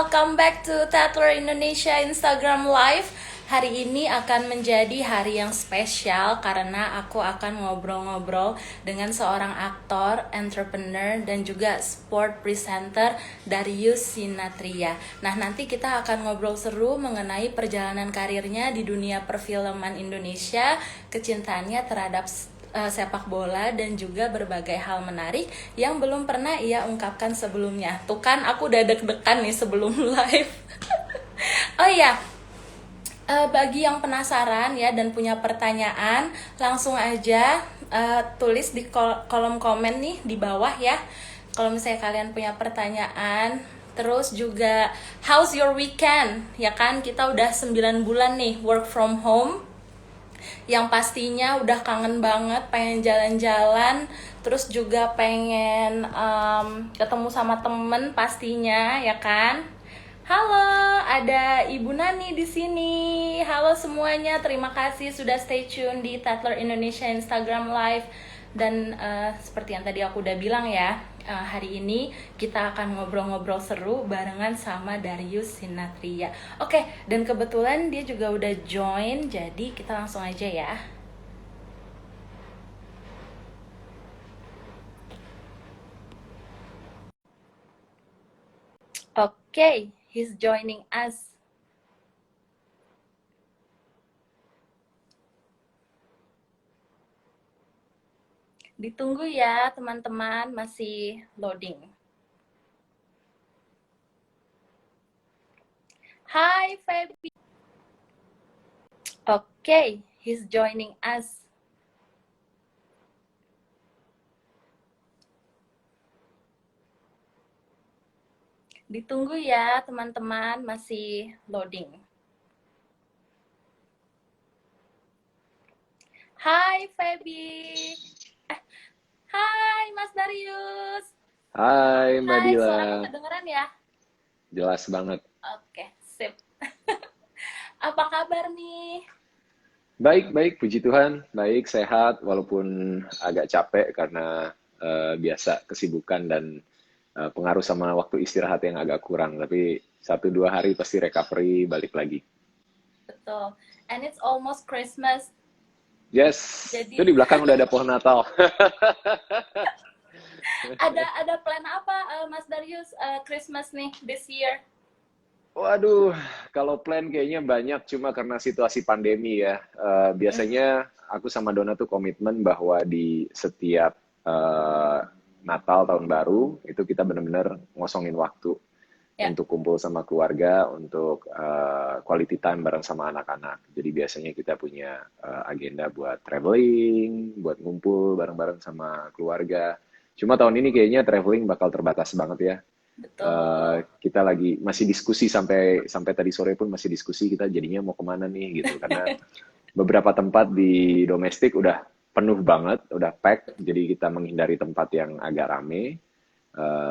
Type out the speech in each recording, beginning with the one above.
welcome back to Tatler Indonesia Instagram Live. Hari ini akan menjadi hari yang spesial karena aku akan ngobrol-ngobrol dengan seorang aktor, entrepreneur, dan juga sport presenter Darius Sinathrya. Nah, nanti kita akan ngobrol seru mengenai perjalanan karirnya di dunia perfilman Indonesia, kecintaannya terhadap sepak bola dan juga berbagai hal menarik yang belum pernah ia ungkapkan sebelumnya. Tuh kan aku udah deg-degan nih sebelum live. Oh iya, bagi yang penasaran ya dan punya pertanyaan, langsung aja tulis di kolom komen nih di bawah ya. Kalau misalnya kalian punya pertanyaan, terus juga how's your weekend? Ya kan kita udah 9 bulan nih work from home. Yang pastinya udah kangen banget, pengen jalan-jalan, terus juga pengen ketemu sama temen pastinya, ya kan? Halo, ada Ibu Nani di sini. Halo semuanya, terima kasih sudah stay tune di Tatler Indonesia Instagram Live. Dan seperti yang tadi aku udah bilang ya, hari ini kita akan ngobrol-ngobrol seru barengan sama Darius Sinathrya. Oke, dan kebetulan dia juga udah join, jadi kita langsung aja ya. Oke, he's joining us. Ditunggu ya teman-teman, masih loading. Hai Feby. Oke, he's joining us. Ditunggu ya teman-teman, masih loading. Hai Feby. Hai Mas Darius. Hai Mbak Hai, Dila, suaraku kedengeran ya? jelas banget. Oke, sip. Apa kabar nih? Baik, puji Tuhan, baik, sehat, walaupun agak capek karena biasa kesibukan dan pengaruh sama waktu istirahat yang agak kurang. Tapi 1-2 hari pasti recovery, balik lagi. Betul. And it's almost Christmas. Yes, itu Jadi di belakang udah ada pohon Natal. ada plan apa Mas Darius Christmas nih this year? Waduh, kalau plan kayaknya banyak, cuma karena situasi pandemi ya. Biasanya aku sama Dona tuh komitmen bahwa di setiap eh, Natal, Tahun Baru, itu kita benar-benar ngosongin waktu Ya, untuk kumpul sama keluarga, untuk quality time bareng sama anak-anak. Jadi biasanya kita punya agenda buat traveling, buat ngumpul bareng-bareng sama keluarga. Cuma tahun ini kayaknya traveling bakal terbatas banget ya. betul. Kita lagi masih diskusi sampai tadi sore pun masih diskusi kita jadinya mau kemana nih gitu, karena beberapa tempat di domestik udah penuh banget, udah pack, jadi kita menghindari tempat yang agak rame,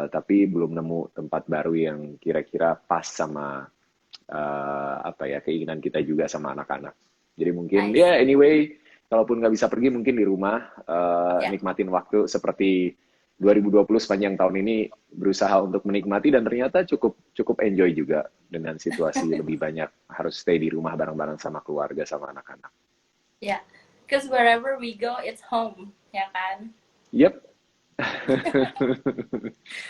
tapi belum nemu tempat baru yang kira-kira pas sama apa ya, keinginan kita juga sama anak-anak. Jadi mungkin I ya see. anyway, kalaupun nggak bisa pergi mungkin di rumah, Ya, nikmatin waktu seperti 2020 sepanjang tahun ini, berusaha untuk menikmati dan ternyata cukup cukup enjoy juga dengan situasi lebih banyak harus stay di rumah bareng-bareng sama keluarga sama anak-anak. ya. Because wherever we go, it's home, ya kan? Yep.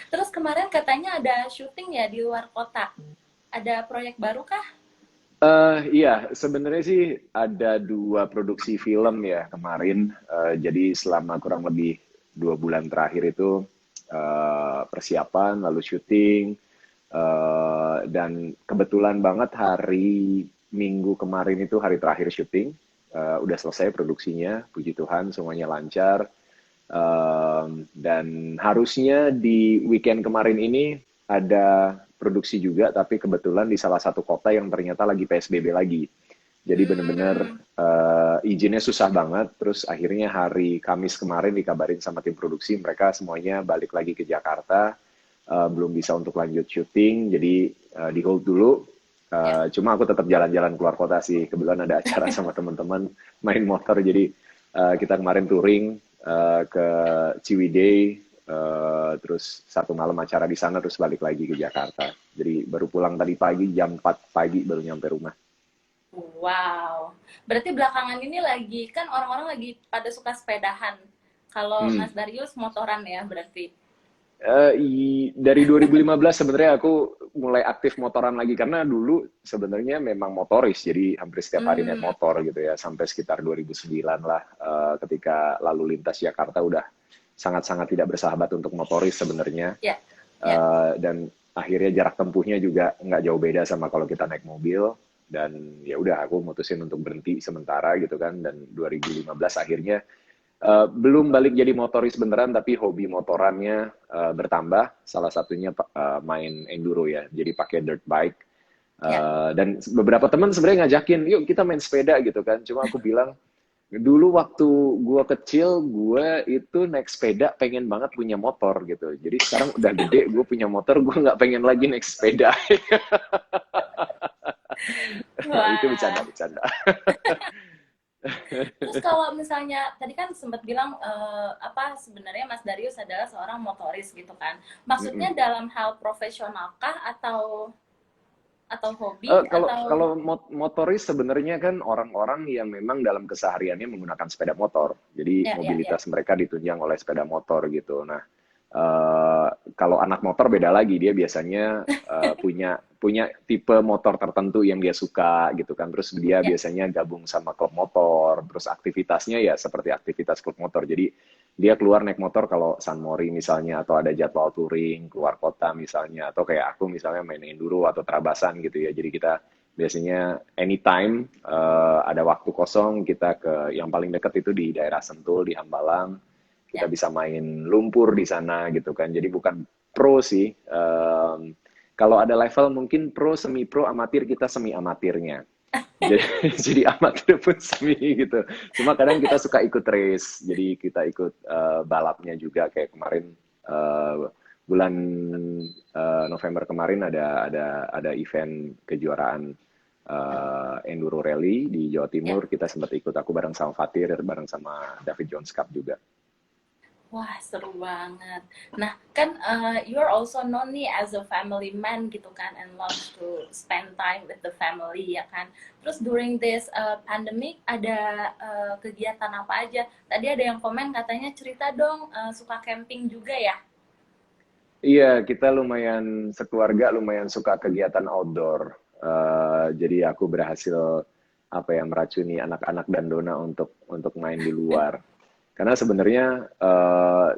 Terus kemarin katanya ada syuting ya di luar kota. Ada proyek baru kah? Iya, sebenarnya sih ada 2 produksi film ya kemarin. Jadi selama kurang lebih 2 bulan terakhir itu persiapan, lalu syuting, dan kebetulan banget hari Minggu kemarin itu hari terakhir syuting. Udah selesai produksinya, puji Tuhan semuanya lancar. Dan harusnya di weekend kemarin ini ada produksi juga, tapi kebetulan di salah satu kota yang ternyata lagi PSBB lagi. Jadi bener-bener Hmm, izinnya susah banget. Terus akhirnya hari Kamis kemarin dikabarin sama tim produksi, mereka semuanya balik lagi ke Jakarta. Belum bisa untuk lanjut syuting, jadi di hold dulu. ya. Cuma aku tetap jalan-jalan keluar kota sih. Kebetulan ada acara sama teman-teman main motor, jadi kita kemarin touring ke Ciwidey, terus satu malam acara di sana terus balik lagi ke Jakarta. Jadi baru pulang tadi pagi jam 4 pagi baru nyampe rumah. Wow. Berarti belakangan ini lagi kan orang-orang lagi pada suka sepedahan. Kalau Hmm. Mas Darius motoran ya berarti. Dari 2015 sebenarnya aku mulai aktif motoran lagi karena dulu sebenarnya memang motoris, jadi hampir setiap hari naik Hmm, motor gitu ya sampai sekitar 2009 lah, ketika lalu lintas Jakarta udah sangat-sangat tidak bersahabat untuk motoris sebenarnya. ya, ya. Dan akhirnya jarak tempuhnya juga nggak jauh beda sama kalau kita naik mobil, dan ya udah aku mutusin untuk berhenti sementara gitu kan, dan 2015 akhirnya belum balik jadi motoris beneran, tapi hobi motorannya bertambah. Salah satunya main enduro ya, jadi pakai dirt bike. Ya. Dan beberapa teman sebenarnya ngajakin, yuk kita main sepeda gitu kan. Cuma aku bilang, dulu waktu gue kecil, gue itu naik sepeda pengen banget punya motor gitu. Jadi sekarang udah gede, gue punya motor, gue nggak pengen lagi naik sepeda. Itu Wah. bercanda-bercanda. Terus kalau misalnya tadi kan sempat bilang apa sebenarnya Mas Darius adalah seorang motoris gitu kan. Maksudnya dalam hal profesionalkah atau hobi Kalau atau kalau motoris sebenarnya kan orang-orang yang memang dalam kesehariannya menggunakan sepeda motor. Jadi ya ya ya. mobilitas mereka ditunjang oleh sepeda motor gitu. Nah, kalau anak motor beda lagi, dia biasanya punya punya tipe motor tertentu yang dia suka gitu kan. Terus dia Ya. biasanya gabung sama klub motor. Terus aktivitasnya ya seperti aktivitas klub motor. Jadi dia keluar naik motor kalau San Mori misalnya, atau ada jadwal touring keluar kota misalnya, atau kayak aku misalnya main enduro atau trabasan gitu ya. Jadi kita biasanya anytime ada waktu kosong, kita ke yang paling dekat itu di daerah Sentul di Hambalang, kita Ya. bisa main lumpur di sana gitu kan. Jadi bukan pro sih. Kalau ada level mungkin pro, semi pro, amatir, kita semi amatirnya. Jadi, jadi amatir pun semi gitu. Cuma kadang kita suka ikut race. Jadi kita ikut balapnya juga, kayak kemarin bulan November kemarin ada event kejuaraan enduro rally di Jawa Ya. Timur. Kita sempat ikut, aku bareng sama Fatir, bareng sama David Jones Cup juga. Wah, seru banget. Nah, kan you're also known nih as a family man gitu kan, and love to spend time with the family ya kan. Terus during this pandemic ada kegiatan apa aja? Tadi ada yang komen katanya cerita dong suka camping juga ya? Iya, kita lumayan sekeluarga lumayan suka kegiatan outdoor. Jadi aku berhasil apa ya, meracuni anak-anak dan Dona untuk main di luar. Karena sebenarnya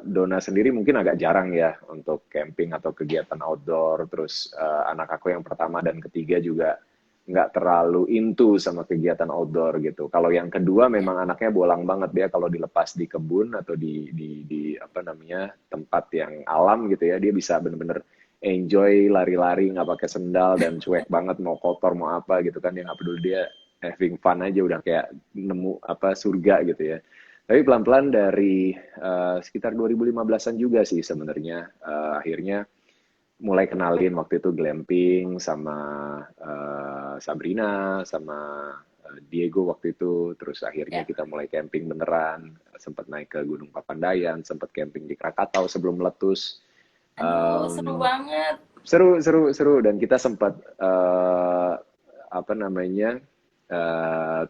Dona sendiri mungkin agak jarang ya untuk camping atau kegiatan outdoor. Terus anak aku yang pertama dan ketiga juga nggak terlalu into sama kegiatan outdoor gitu. Kalau yang kedua Ya, memang anaknya bolang banget, dia kalau dilepas di kebun atau di apa namanya, tempat yang alam gitu ya, dia bisa bener-bener enjoy lari-lari nggak pakai sendal dan cuek banget, mau kotor mau apa gitu kan, dia nggak peduli, dia having fun aja, udah kayak nemu apa surga gitu ya. Tapi pelan-pelan dari sekitar 2015-an juga sih sebenarnya, akhirnya mulai kenalin waktu itu glamping sama Sabrina sama Diego waktu itu. Terus akhirnya ya. kita mulai camping beneran, sempat naik ke Gunung Papandayan, sempat camping di Krakatau sebelum meletus. Aduh, seru Um, banget. seru, dan kita sempat apa namanya,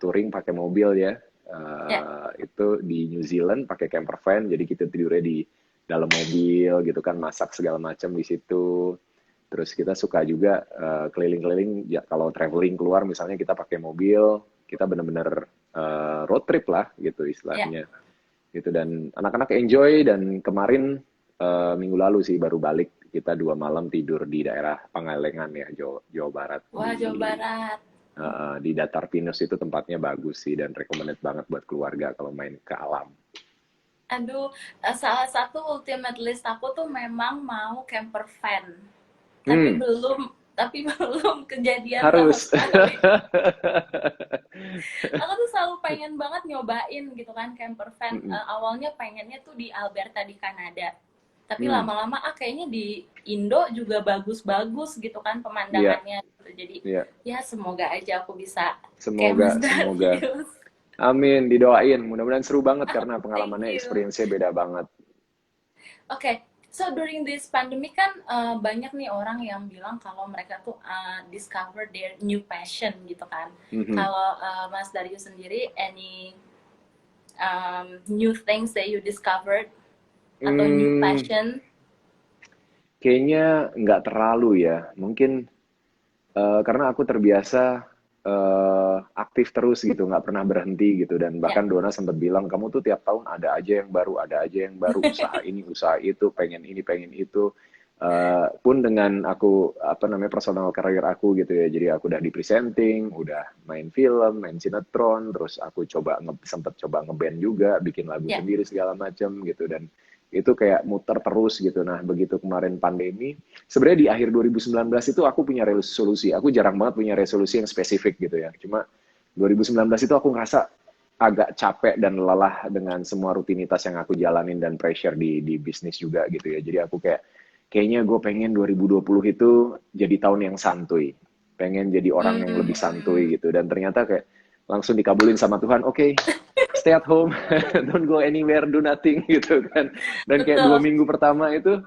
touring pakai mobil ya. Ya. Itu di New Zealand pakai camper van, jadi kita tidurnya di dalam mobil gitu kan, masak segala macam di situ. Terus kita suka juga keliling-keliling, ya kalau traveling keluar misalnya kita pakai mobil, kita bener-bener road trip lah gitu Ya. istilahnya. Gitu, dan anak-anak enjoy. Dan kemarin minggu lalu sih baru balik, kita 2 malam tidur di daerah Pangalengan ya, Jawa Barat, Wah, Jawa Barat. di Datar Pinus. Itu tempatnya bagus sih dan recommended banget buat keluarga kalau main ke alam. Aduh, salah satu ultimate list aku tuh memang mau camper van. Tapi Hmm, belum tapi belum kejadian sama harus. sekali. Aku tuh selalu pengen banget nyobain gitu kan camper van. Mm-mm. Awalnya pengennya tuh di Alberta di Kanada. Tapi Hmm, lama-lama kayaknya di Indo juga bagus-bagus gitu kan iya, pemandangannya gitu. Jadi iya. ya semoga aja aku bisa kayak Semoga, Mas semoga. Darius. Amin, didoain. Mudah-mudahan seru banget karena Thank pengalamannya, you. experience-nya beda banget. Oke, So during this pandemic kan banyak nih orang yang bilang kalau mereka tuh discover their new passion gitu kan. Mhm. Kalau Mas Darius sendiri, any new things that you discovered atau new Hmm, passion? kayaknya nggak terlalu ya. Mungkin karena aku terbiasa aktif terus gitu, nggak pernah berhenti gitu. Dan Ya, bahkan Dona sempat bilang, kamu tuh tiap tahun ada aja yang baru, ada aja yang baru, usaha ini, usaha itu, pengen ini, pengen itu. Pun dengan aku apa namanya personal career aku gitu ya, jadi aku udah di presenting, udah main film, main sinetron, terus aku sempet coba ngeband juga, bikin lagu ya, sendiri segala macam gitu. Dan itu kayak muter terus gitu. Nah, begitu kemarin pandemi, sebenarnya di akhir 2019 itu aku punya resolusi. Aku jarang banget punya resolusi yang spesifik gitu ya. Cuma 2019 itu aku ngerasa agak capek dan lelah dengan semua rutinitas yang aku jalanin dan pressure di bisnis juga gitu ya. Jadi aku kayaknya gue pengen 2020 itu jadi tahun yang santuy. Pengen jadi orang yang lebih santuy gitu. Dan ternyata kayak langsung dikabulin sama Tuhan, oke, okay, stay at home, don't go anywhere, do nothing gitu kan. Dan kayak dua betul. minggu pertama itu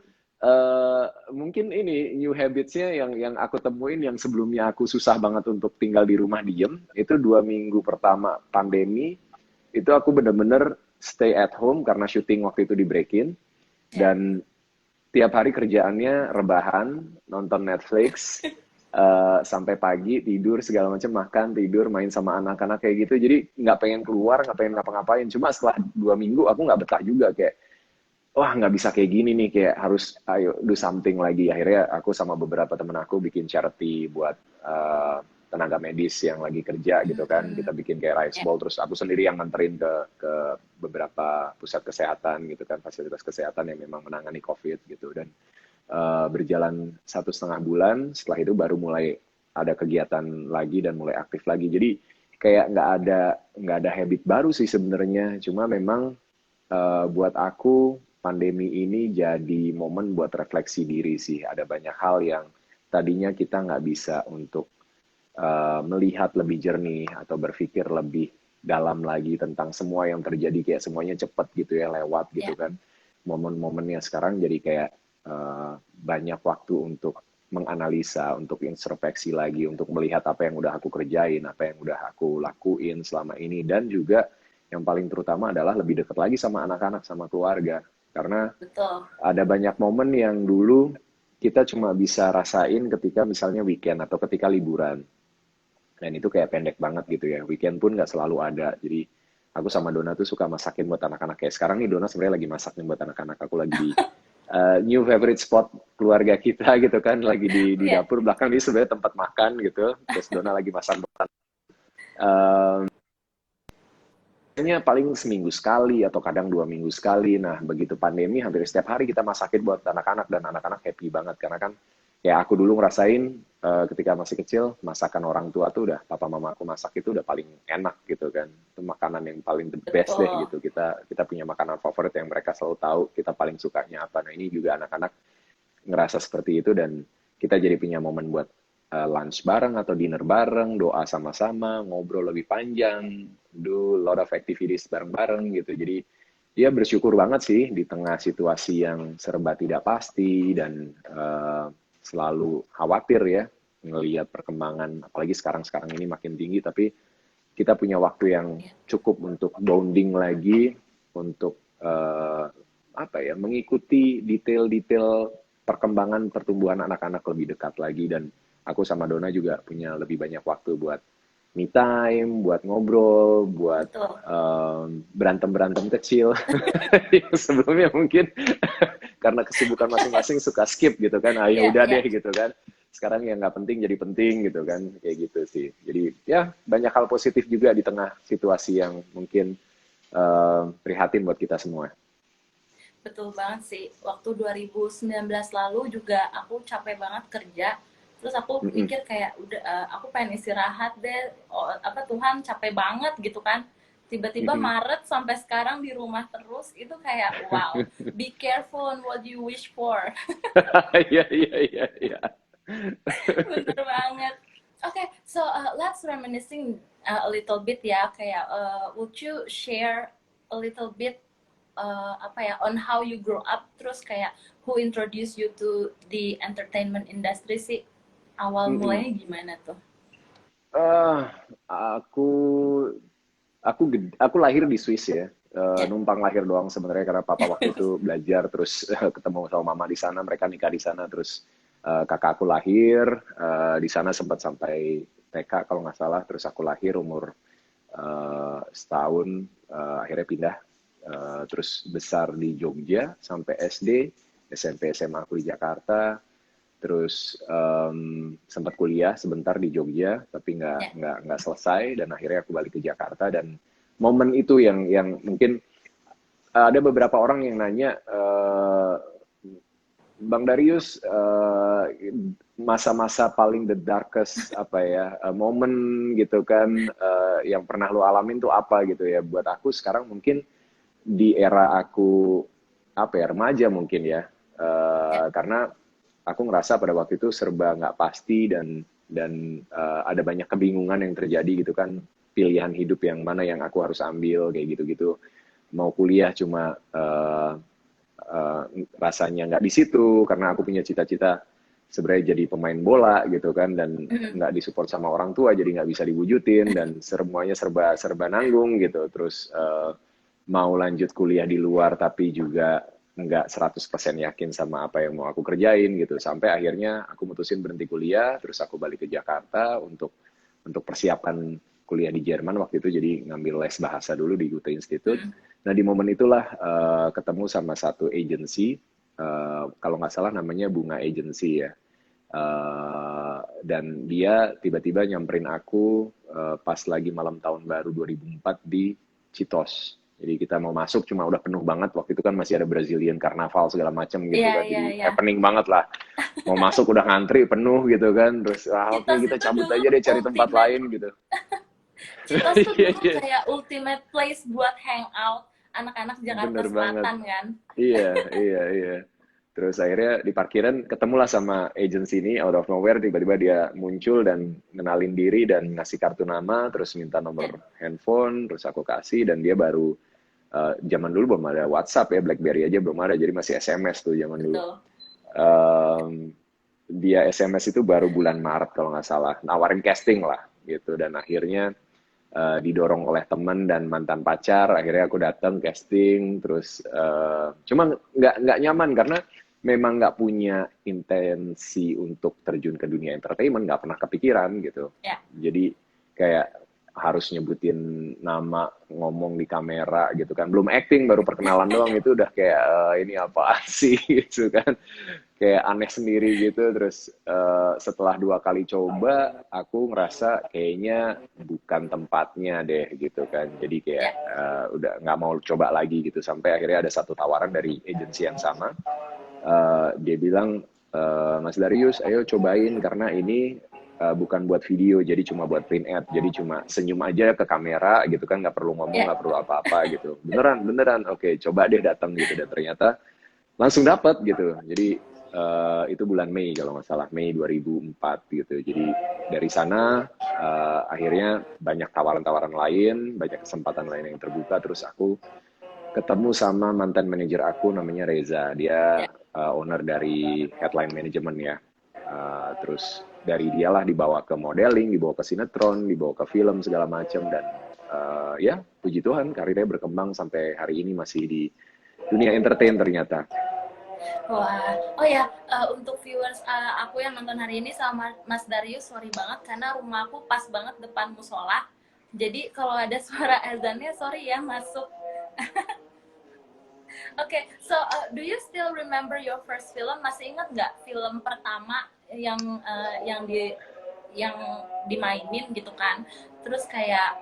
mungkin ini new habitsnya yang aku temuin yang sebelumnya aku susah banget untuk tinggal di rumah diem, itu 2 minggu pertama pandemi itu aku bener-bener stay at home karena syuting waktu itu di breakin, Ya, dan tiap hari kerjaannya rebahan, nonton Netflix, sampai pagi, tidur, segala macam, makan, tidur, main sama anak-anak kayak gitu. Jadi nggak pengen keluar, nggak pengen ngapa-ngapain. Cuma setelah 2 minggu aku nggak betah juga, kayak, wah nggak bisa kayak gini nih, kayak harus ayo do something lagi. Akhirnya aku sama beberapa temen aku bikin charity buat tenaga medis yang lagi kerja gitu kan. Kita bikin kayak rice ya, bowl, terus aku sendiri yang nganterin ke beberapa pusat kesehatan gitu kan, fasilitas kesehatan yang memang menangani COVID gitu. Dan berjalan 1,5 bulan, setelah itu baru mulai ada kegiatan lagi dan mulai aktif lagi. Jadi kayak nggak ada habit baru sih sebenarnya, cuma memang buat aku pandemi ini jadi momen buat refleksi diri sih. Ada banyak hal yang tadinya kita nggak bisa untuk melihat lebih jernih atau berpikir lebih dalam lagi tentang semua yang terjadi, kayak semuanya cepet gitu ya, lewat gitu ya, kan. Momen-momennya sekarang jadi kayak banyak waktu untuk menganalisa, untuk introspeksi lagi, untuk melihat apa yang udah aku kerjain, apa yang udah aku lakuin selama ini, dan juga yang paling terutama adalah lebih dekat lagi sama anak-anak, sama keluarga. Karena betul. ada banyak momen yang dulu kita cuma bisa rasain ketika misalnya weekend atau ketika liburan. Dan itu kayak pendek banget gitu ya. Weekend pun nggak selalu ada. Jadi aku Betul. sama Dona tuh suka masakin buat anak-anak. Kayak sekarang nih Dona sebenarnya lagi masakin buat anak-anak. Aku lagi di new favorite spot keluarga kita gitu kan. Lagi di Ya, dapur belakang, ini sebenarnya tempat makan gitu. Terus Dona lagi masak buat biasanya paling seminggu sekali atau kadang 2 minggu sekali. Nah, begitu pandemi hampir setiap hari kita masakin buat anak-anak, dan anak-anak happy banget karena kan ya aku dulu ngerasain ketika masih kecil, masakan orang tua tuh udah, papa mama aku masak itu udah paling enak gitu kan. Itu makanan yang paling the best deh betul. gitu. Kita punya makanan favorit yang mereka selalu tahu kita paling sukanya apa. Nah, ini juga anak-anak ngerasa seperti itu, dan kita jadi punya momen buat lunch bareng atau dinner bareng, doa sama-sama, ngobrol lebih panjang, do lot of activities bareng-bareng gitu. Jadi dia bersyukur banget sih di tengah situasi yang serba tidak pasti dan selalu khawatir ya ngelihat perkembangan, apalagi sekarang-sekarang ini makin tinggi, tapi kita punya waktu yang Ya, cukup untuk bonding lagi, untuk apa ya, mengikuti detail-detail perkembangan pertumbuhan anak-anak lebih dekat lagi. Dan aku sama Dona juga punya lebih banyak waktu buat me time, buat ngobrol, buat betul. berantem-berantem kecil yang sebelumnya mungkin karena kesibukan masing-masing suka skip gitu kan, ah ya Ya, udah deh ya. gitu kan. Sekarang yang nggak penting jadi penting gitu kan, kayak gitu sih. Jadi ya banyak hal positif juga di tengah situasi yang mungkin prihatin buat kita semua. Betul banget sih. Waktu 2019 lalu juga aku capek banget kerja. Terus aku Mm-mm. mikir kayak udah aku pengen istirahat deh. Oh, apa Tuhan capek banget gitu kan. Tiba-tiba Mm-mm. Maret sampai sekarang di rumah terus itu kayak wow, be careful on what you wish for. Iya, iya, iya, iya. Bener banget. Okay, so let's reminiscing a little bit ya, kayak would you share a little bit apa ya on how you grow up, terus kayak who introduced you to the entertainment industry sih? Awal Mm-mm. mulanya gimana tuh? Eh, aku aku lahir di Swiss ya. Ya, Numpang lahir doang sebenarnya karena papa waktu itu belajar terus ketemu sama mama di sana, mereka nikah di sana terus kakak aku lahir di sana sempat sampai TK kalau nggak salah, terus aku lahir umur setahun, akhirnya pindah, terus besar di Jogja sampai SD, SMP SMA aku di Jakarta, terus sempat kuliah sebentar di Jogja tapi ya, nggak selesai dan akhirnya aku balik ke Jakarta. Dan momen itu yang mungkin ada beberapa orang yang nanya, Bang Darius, masa-masa paling the darkest apa ya, momen gitu kan, yang pernah lo alamin tuh apa gitu ya. Buat aku sekarang mungkin di era aku apa ya, remaja mungkin ya. ya, Karena aku ngerasa pada waktu itu serba nggak pasti dan ada banyak kebingungan yang terjadi gitu kan, pilihan hidup yang mana yang aku harus ambil kayak gitu-gitu. Mau kuliah cuma uh, rasanya nggak di situ karena aku punya cita-cita sebenarnya jadi pemain bola gitu kan, dan mm, nggak disupport sama orang tua jadi nggak bisa diwujudin dan semuanya serba serba nanggung gitu. Terus mau lanjut kuliah di luar tapi juga nggak 100% yakin sama apa yang mau aku kerjain gitu, sampai akhirnya aku mutusin berhenti kuliah, terus aku balik ke Jakarta untuk persiapan kuliah di Jerman waktu itu, jadi ngambil les bahasa dulu di Goethe Institute. mm, Nah di momen itulah ketemu sama satu agency, kalau nggak salah namanya Bunga Agency ya. Dan dia tiba-tiba nyamperin aku pas lagi malam tahun baru 2004 di Citos. Jadi kita mau masuk cuma udah penuh banget, waktu itu kan masih ada Brazilian Carnaval segala macam gitu iya, kan, iya, jadi iya. happening banget lah. Mau masuk udah ngantri penuh gitu kan, terus oke Citos kita itu cabut dulu aja deh cari tempat ultimate, lain gitu. Citos tuh Iya, dulu iya, kayak ultimate place buat hangout anak-anak Jakarta bener banget. Selatan kan. Iya, iya, iya. Terus akhirnya di parkiran ketemulah sama agency ini out of nowhere, tiba-tiba dia muncul dan kenalin diri dan ngasih kartu nama, terus minta nomor Ya, handphone, terus aku kasih dan dia baru, zaman dulu belum ada WhatsApp ya, BlackBerry aja belum ada, jadi masih SMS tuh zaman dulu. betul. Em, Dia SMS itu baru bulan Maret kalau nggak salah, nawarin casting lah gitu, dan akhirnya didorong oleh teman dan mantan pacar, akhirnya aku datang casting, terus cuma nggak nyaman karena memang nggak punya intensi untuk terjun ke dunia entertainment, nggak pernah kepikiran gitu. Ya, Jadi kayak harus nyebutin nama, ngomong di kamera gitu kan, belum acting baru perkenalan doang itu udah kayak ini apaan sih gitu kan, kayak aneh sendiri gitu. Terus setelah 2 kali coba aku ngerasa kayaknya bukan tempatnya deh gitu kan, jadi kayak ya, udah nggak mau coba lagi gitu, sampai akhirnya ada satu tawaran dari agensi yang sama. Dia bilang, Mas Darius ayo cobain karena ini bukan buat video, jadi cuma buat print ad, jadi cuma senyum aja ke kamera gitu kan, nggak perlu ngomong, ya. nggak perlu apa-apa gitu. Beneran beneran, oke coba deh datang gitu. Dan ternyata langsung dapat gitu. Jadi itu bulan Mei kalau nggak salah, Mei 2004 gitu. Jadi dari sana akhirnya banyak tawaran-tawaran lain, banyak kesempatan lain yang terbuka. Terus aku ketemu sama mantan manajer aku namanya Reza. Dia Ya. owner dari Headline Management ya. Terus dari dialah dibawa ke modeling, dibawa ke sinetron, dibawa ke film segala macam, dan ya puji Tuhan karirnya berkembang sampai hari ini masih di dunia entertain ternyata. Wah, oh ya, untuk viewers aku yang nonton hari ini sama Mas Darius, sorry banget karena rumah aku pas banget depan musola. Jadi kalau ada suara azannya, sorry ya masuk. Oke, so do you still remember your first film? Masih ingat nggak film pertama yang dimainin gitu kan? Terus kayak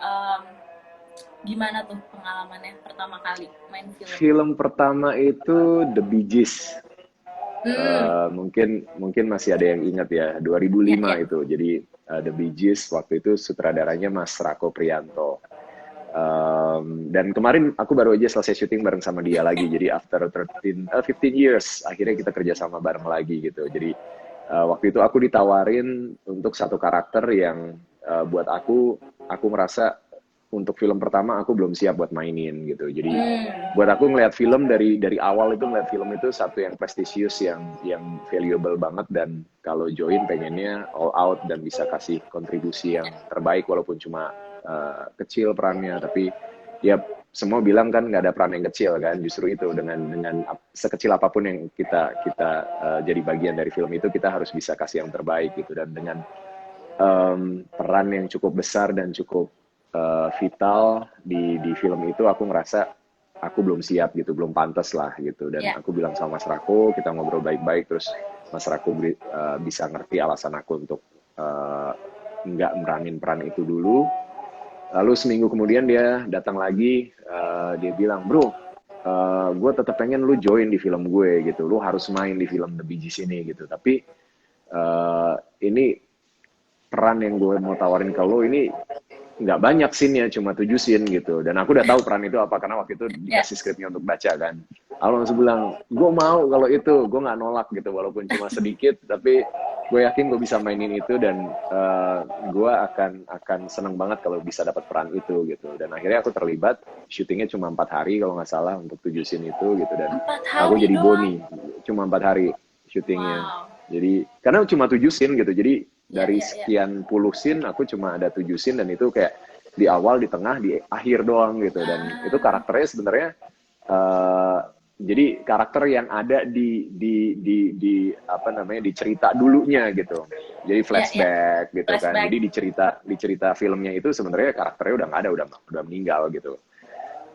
gimana tuh pengalamannya pertama kali main film? Film pertama itu The Bee Gees. Hmm, Mungkin mungkin masih ada yang ingat ya, ya, 2005 ya, itu. Jadi The Bee Gees waktu itu sutradaranya Mas Rako Priyanto. Dan kemarin aku baru aja selesai syuting bareng sama dia lagi. Jadi after 15 years akhirnya kita kerja sama bareng lagi gitu. Jadi waktu itu aku ditawarin untuk satu karakter yang buat aku merasa untuk film pertama aku belum siap buat mainin gitu. Jadi Hmm. buat aku ngelihat film dari awal itu, ngelihat film itu satu yang prestisius, yang valuable banget, dan kalau join pengennya all out dan bisa kasih kontribusi yang terbaik walaupun cuma kecil perannya, tapi ya semua bilang kan nggak ada peran yang kecil kan, justru itu dengan sekecil apapun yang kita kita jadi bagian dari film itu, kita harus bisa kasih yang terbaik gitu. Dan dengan peran yang cukup besar dan cukup vital di film itu, aku ngerasa aku belum siap gitu, belum pantas lah gitu. Dan Ya. aku bilang sama Mas Rako, kita ngobrol baik-baik, terus Mas Rako bisa ngerti alasan aku untuk nggak meranin peran itu dulu. Lalu seminggu kemudian dia datang lagi, dia bilang, bro, gue tetap pengen lu join di film gue gitu, lu harus main di film The Bee Gees ini gitu. Tapi ini peran yang gue mau tawarin ke lo ini nggak banyak scene-nya, cuma 7 scene gitu. Dan aku udah tahu peran itu apa, karena waktu itu Ya. dikasih skripnya untuk baca kan. Aku langsung bilang, gue mau kalau itu, gue nggak nolak gitu, walaupun cuma sedikit, tapi gue yakin gue bisa mainin itu, dan gue akan seneng banget kalau bisa dapat peran itu gitu. Dan akhirnya aku terlibat, syutingnya cuma 4 hari kalau nggak salah untuk 7 scene itu gitu, dan 4 aku hari jadi doang. Bonnie, cuma 4 hari syutingnya. Wow. Jadi karena cuma 7 scene gitu, jadi Ya, dari ya, ya. sekian puluh scene aku cuma ada 7 scene, dan itu kayak di awal, di tengah, di akhir doang gitu. Dan itu Ah, karakternya sebenarnya jadi karakter yang ada di apa namanya, di cerita dulunya gitu. Jadi ya, ya. flashback gitu kan. Flashback. Jadi di cerita filmnya itu sebenarnya karakternya udah nggak ada, udah meninggal gitu.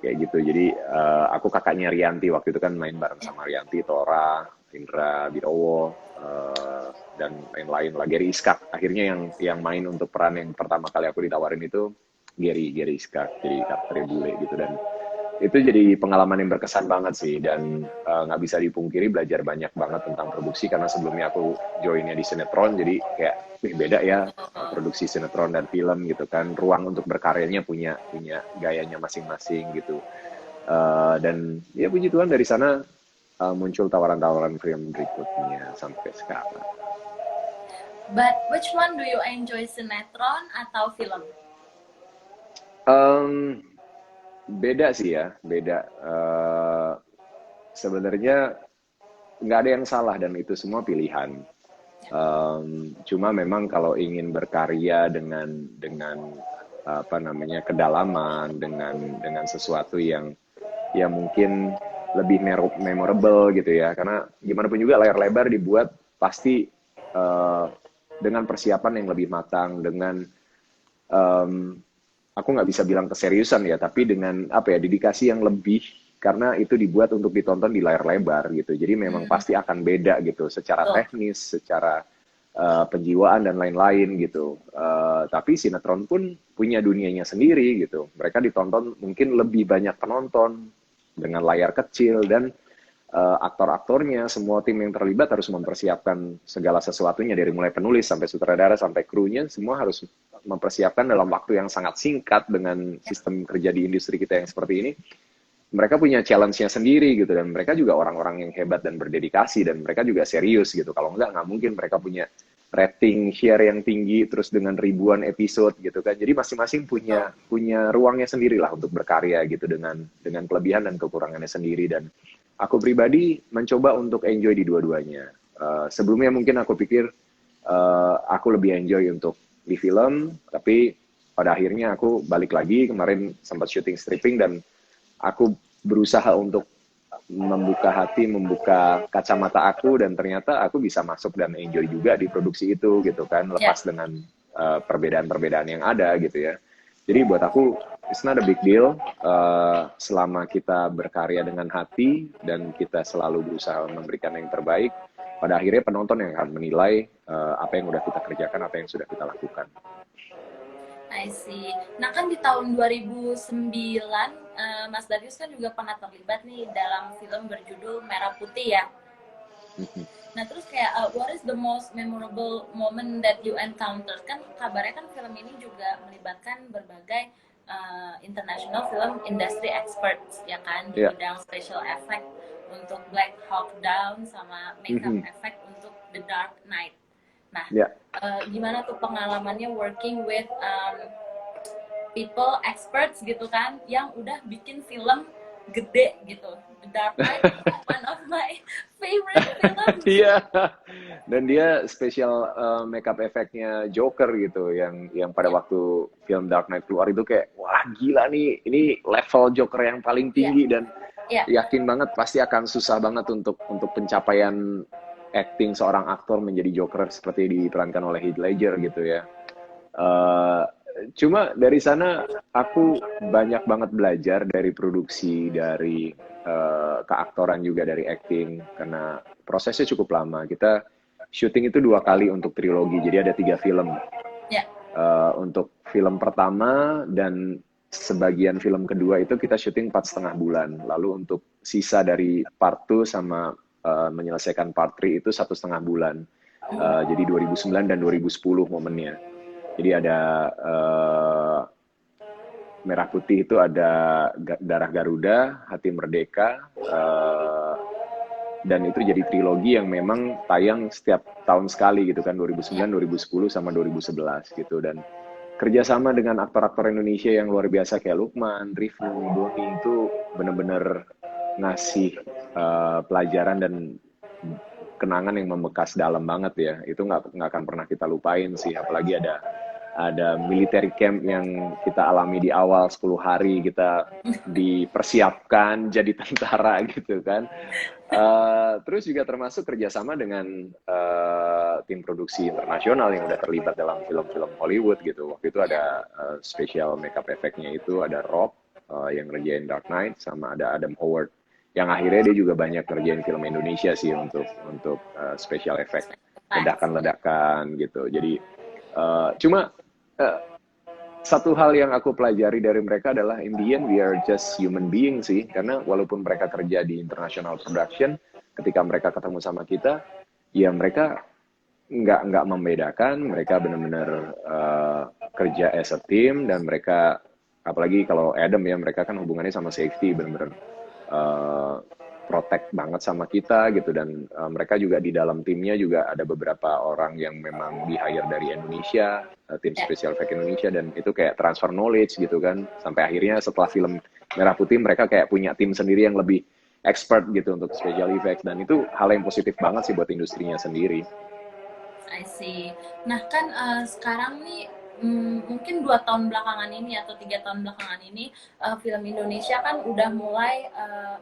Kayak gitu. Jadi aku kakaknya Rianti waktu itu kan, main bareng Ya. sama Rianti, Tora, Indra Birowo, dan lain-lain lah. Gary Iskak akhirnya yang main untuk peran yang pertama kali aku ditawarin itu, Gary Iskak, jadi karakternya bule gitu. Dan itu jadi pengalaman yang berkesan banget sih, dan nggak bisa dipungkiri belajar banyak banget tentang produksi, karena sebelumnya aku joinnya di sinetron, jadi kayak beda ya, produksi sinetron dan film gitu kan, ruang untuk berkaryanya punya punya gayanya masing-masing gitu. Dan ya puji Tuhan dari sana muncul tawaran-tawaran film berikutnya sampai sekarang. But which one do you enjoy, sinetron atau film? Um, Beda sih ya, beda. Sebenarnya nggak ada yang salah, dan itu semua pilihan. Cuma memang kalau ingin berkarya dengan apa namanya, kedalaman, dengan sesuatu yang mungkin lebih memorable gitu ya, karena gimana pun juga layar lebar dibuat pasti eh, dengan persiapan yang lebih matang, dengan em, aku nggak bisa bilang keseriusan ya, tapi dengan apa ya, dedikasi yang lebih, karena itu dibuat untuk ditonton di layar lebar gitu. Jadi memang Hmm, pasti akan beda gitu, secara betul. teknis, secara penjiwaan dan lain-lain gitu. Tapi sinetron pun punya dunianya sendiri gitu. Mereka ditonton mungkin lebih banyak penonton dengan layar kecil, dan aktor-aktornya, semua tim yang terlibat harus mempersiapkan segala sesuatunya, dari mulai penulis sampai sutradara sampai krunya, semua harus mempersiapkan dalam waktu yang sangat singkat. Dengan sistem kerja di industri kita yang seperti ini, mereka punya challenge-nya sendiri gitu, dan mereka juga orang-orang yang hebat dan berdedikasi, dan mereka juga serius gitu. Kalau nggak mungkin mereka punya rating share yang tinggi terus dengan ribuan episode gitu kan. Jadi masing-masing punya Betul. punya ruangnya sendiri lah untuk berkarya gitu, dengan kelebihan dan kekurangannya sendiri. Dan aku pribadi mencoba untuk enjoy di dua-duanya. Sebelumnya mungkin aku pikir aku lebih enjoy untuk di film, tapi pada akhirnya aku balik lagi, kemarin sempat syuting stripping, dan aku berusaha untuk membuka hati, membuka kacamata aku, dan ternyata aku bisa masuk dan enjoy juga di produksi itu gitu kan, Ya. lepas dengan perbedaan-perbedaan yang ada gitu ya. Jadi buat aku it's not a big deal, selama kita berkarya dengan hati dan kita selalu berusaha memberikan yang terbaik, pada akhirnya penonton yang akan menilai apa yang udah kita kerjakan, apa yang sudah kita lakukan. I see. Nah kan di tahun 2009, Mas Darius kan juga pernah terlibat nih dalam film berjudul Merah Putih ya. Nah terus kayak what is the most memorable moment that you encounter? Kan kabarnya kan film ini juga melibatkan berbagai international film industry experts ya kan, di Ya. bidang special effect untuk Black Hawk Down sama makeup effect untuk The Dark Knight. Nah, Ya. gimana tuh pengalamannya working with people experts gitu kan yang udah bikin film gede gitu. The Dark Knight itu one of my favorite films. Iya, dan dia spesial makeup efeknya Joker gitu, yang pada Ya, waktu film Dark Knight keluar itu kayak wah gila nih, ini level Joker yang paling ya, tinggi dan ya. yakin banget pasti akan susah banget untuk pencapaian acting seorang aktor menjadi Joker seperti diperankan oleh Heath Ledger gitu ya. Eh, Cuma dari sana aku banyak banget belajar dari produksi, dari keaktoran juga, dari acting, karena prosesnya cukup lama. Kita syuting itu 2 kali untuk trilogi, jadi ada 3 film. Ya. Untuk film pertama dan sebagian film kedua itu kita syuting 4,5 bulan. Lalu untuk sisa dari part 2 sama menyelesaikan part 3 itu 1,5 bulan. Jadi 2009 dan 2010 momennya. Jadi ada Merah Putih itu ada Darah Garuda, Hati Merdeka, dan itu jadi trilogi yang memang tayang setiap tahun sekali gitu kan, 2009, 2010 sama 2011 gitu. Dan kerjasama dengan aktor-aktor Indonesia yang luar biasa kayak Lukman, Rifnu, Doni itu bener-bener ngasih pelajaran dan kenangan yang membekas dalam banget ya. Itu nggak akan pernah kita lupain sih, apalagi ada military camp yang kita alami di awal 10 hari kita dipersiapkan jadi tentara gitu kan. Terus juga termasuk kerjasama dengan tim produksi internasional yang udah terlibat dalam film-film Hollywood gitu. Waktu itu ada special makeup effect-nya itu ada Rob yang ngerjain Dark Knight, sama ada Adam Howard yang akhirnya dia juga banyak kerjain film Indonesia sih untuk special effect, ledakan-ledakan gitu. Jadi cuma uh, satu hal yang aku pelajari dari mereka adalah in the end we are just human being sih, karena walaupun mereka kerja di international production, ketika mereka ketemu sama kita ya mereka nggak membedakan, mereka benar-benar kerja as a team. Dan mereka apalagi kalau Adam ya, mereka kan hubungannya sama safety benar-benar uh, protect banget sama kita gitu. Dan mereka juga di dalam timnya juga ada beberapa orang yang memang di hire dari Indonesia, tim Ya. special effect Indonesia, dan itu kayak transfer knowledge gitu kan, sampai akhirnya setelah film Merah Putih mereka kayak punya tim sendiri yang lebih expert gitu untuk special effects. Dan itu hal yang positif banget sih buat industrinya sendiri. I see. Nah kan sekarang nih mungkin 2 tahun belakangan ini atau 3 tahun belakangan ini film Indonesia kan udah mulai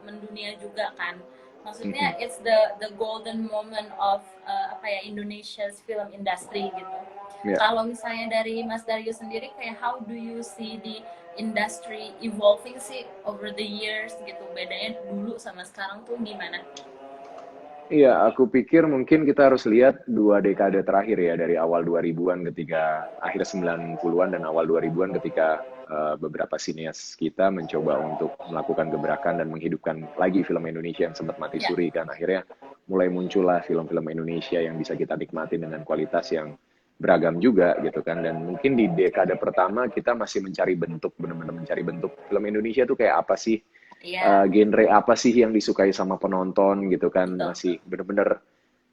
mendunia juga kan. Maksudnya Mhm. it's the golden moment of apa ya Indonesia's film industry gitu. Ya. Kalau misalnya dari Mas Daryo sendiri kayak how do you see the industry evolving sih over the years gitu. Bedanya dulu sama sekarang tuh gimana? Iya, aku pikir mungkin kita harus lihat 2 dekade terakhir ya, dari awal 2000-an ketika akhir 90-an dan awal 2000-an ketika beberapa sinias kita mencoba untuk melakukan gebrakan dan menghidupkan lagi film Indonesia yang sempat mati Ya, suri kan. Akhirnya mulai muncullah film-film Indonesia yang bisa kita nikmati dengan kualitas yang beragam juga gitu kan. Dan mungkin di dekade pertama kita masih mencari bentuk, benar-benar mencari bentuk film Indonesia tuh kayak apa sih, iya, genre apa sih yang disukai sama penonton gitu kan. betul. Masih bener-bener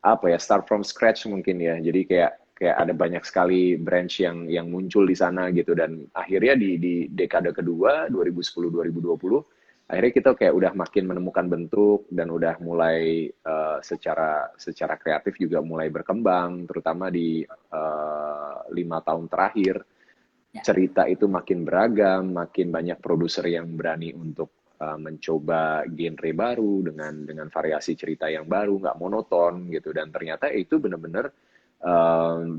apa ya, start from scratch mungkin ya. Jadi kayak ada banyak sekali branch yang muncul di sana gitu. Dan akhirnya di dekade kedua 2010 2020 akhirnya kita kayak udah makin menemukan bentuk dan udah mulai secara kreatif juga mulai berkembang, terutama di 5 tahun terakhir. Ya, Cerita itu makin beragam, makin banyak produser yang berani untuk mencoba genre baru dengan variasi cerita yang baru, nggak monoton gitu. Dan ternyata itu benar-benar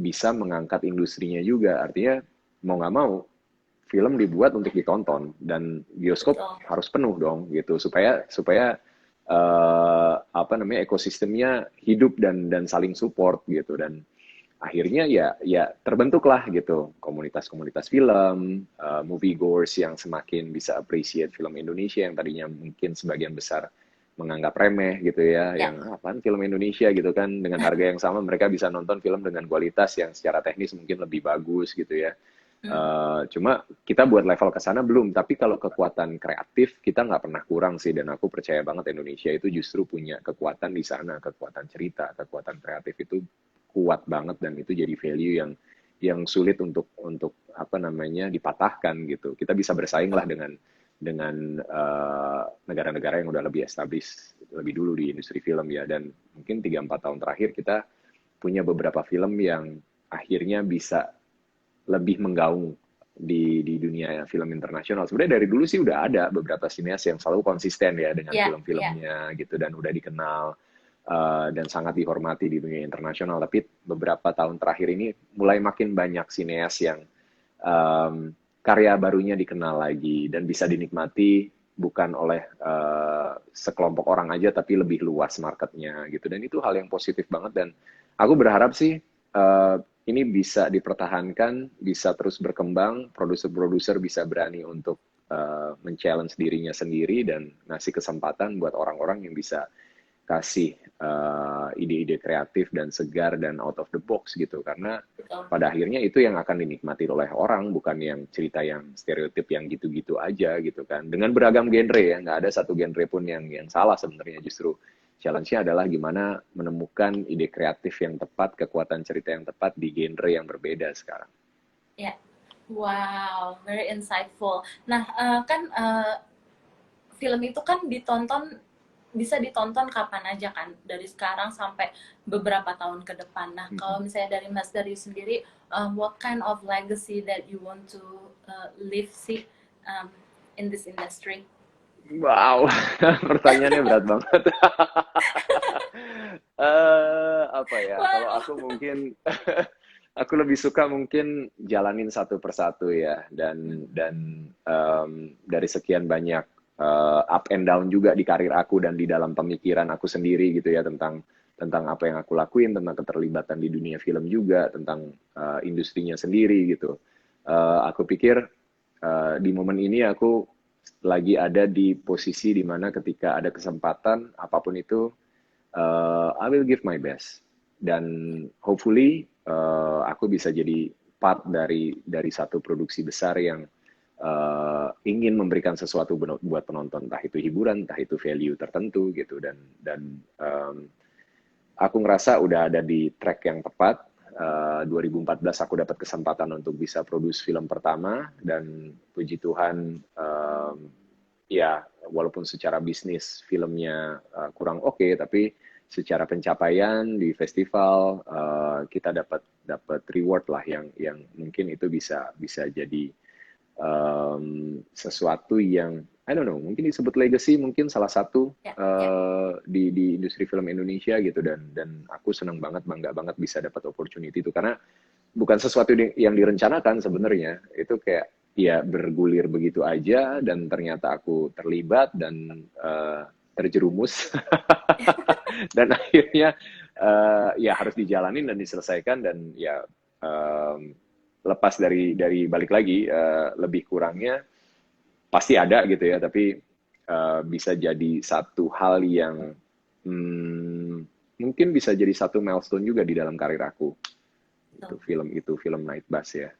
bisa mengangkat industrinya juga. Artinya mau nggak mau film dibuat untuk ditonton dan bioskop betul. harus penuh dong gitu, supaya supaya apa namanya, ekosistemnya hidup dan saling support gitu. Dan akhirnya ya terbentuklah gitu komunitas-komunitas film, movie goers yang semakin bisa appreciate film Indonesia yang tadinya mungkin sebagian besar menganggap remeh gitu ya, Ya, yang apaan film Indonesia gitu kan, dengan harga yang sama mereka bisa nonton film dengan kualitas yang secara teknis mungkin lebih bagus gitu ya. Cuma kita buat level ke sana belum, tapi kalau kekuatan kreatif kita nggak pernah kurang sih. Dan aku percaya banget Indonesia itu justru punya kekuatan di sana, kekuatan cerita, kekuatan kreatif itu kuat banget, dan itu jadi value yang sulit untuk apa namanya dipatahkan gitu. Kita bisa bersaing lah dengan negara-negara yang udah lebih established lebih dulu di industri film ya, dan mungkin 3-4 tahun terakhir kita punya beberapa film yang akhirnya bisa lebih menggaung di dunia film internasional. Sebenarnya dari dulu sih udah ada beberapa sineas yang selalu konsisten ya dengan Ya, ya. film-filmnya gitu dan udah dikenal dan sangat dihormati di dunia internasional. Tapi beberapa tahun terakhir ini mulai makin banyak sineas yang karya barunya dikenal lagi dan bisa dinikmati bukan oleh sekelompok orang aja tapi lebih luas marketnya gitu, dan itu hal yang positif banget. Dan aku berharap sih ini bisa dipertahankan, bisa terus berkembang, produser-produser bisa berani untuk men-challenge dirinya sendiri dan ngasih kesempatan buat orang-orang yang bisa kasih ide-ide kreatif dan segar dan out of the box gitu, karena Betul. pada akhirnya itu yang akan dinikmati oleh orang, bukan yang cerita yang stereotip yang gitu-gitu aja gitu kan, dengan beragam genre ya, nggak ada satu genre pun yang salah sebenarnya. Justru challenge-nya adalah gimana menemukan ide kreatif yang tepat, kekuatan cerita yang tepat di genre yang berbeda sekarang. Ya. Wow, very insightful. Nah, kan film itu kan bisa ditonton kapan aja kan, dari sekarang sampai beberapa tahun ke depan. Nah, kalau misalnya dari Mas Darius sendiri, what kind of legacy that you want to leave sih um, in this industry? Wow, pertanyaannya berat banget. Apa ya? Kalau Wow. aku mungkin aku lebih suka mungkin jalanin satu persatu ya, dan dari sekian banyak up and down juga di karir aku dan di dalam pemikiran aku sendiri gitu ya, tentang tentang apa yang aku lakuin, tentang keterlibatan di dunia film juga, tentang industrinya sendiri gitu. Aku pikir di momen ini aku lagi ada di posisi dimana ketika ada kesempatan apapun itu, I will give my best, dan hopefully aku bisa jadi part dari satu produksi besar yang ingin memberikan sesuatu buat penonton, entah itu hiburan, entah itu value tertentu gitu, dan aku ngerasa udah ada di track yang tepat. 2014 aku dapat kesempatan untuk bisa produce film pertama, dan puji Tuhan ya walaupun secara bisnis filmnya kurang oke, tapi secara pencapaian di festival kita dapat dapat reward lah yang mungkin itu bisa jadi sesuatu yang I don't know, mungkin disebut legacy, mungkin salah satu Ya, ya. di industri film Indonesia gitu, dan aku senang banget, bangga banget bisa dapat opportunity itu, karena bukan sesuatu yang direncanakan sebenarnya, itu kayak ya bergulir begitu aja, dan ternyata aku terlibat dan terjerumus dan akhirnya ya harus dijalanin dan diselesaikan, dan ya lepas dari balik lagi lebih kurangnya pasti ada gitu ya, tapi bisa jadi satu hal yang hmm, mungkin bisa jadi satu milestone juga di dalam karir aku. Itu film Night Bus ya.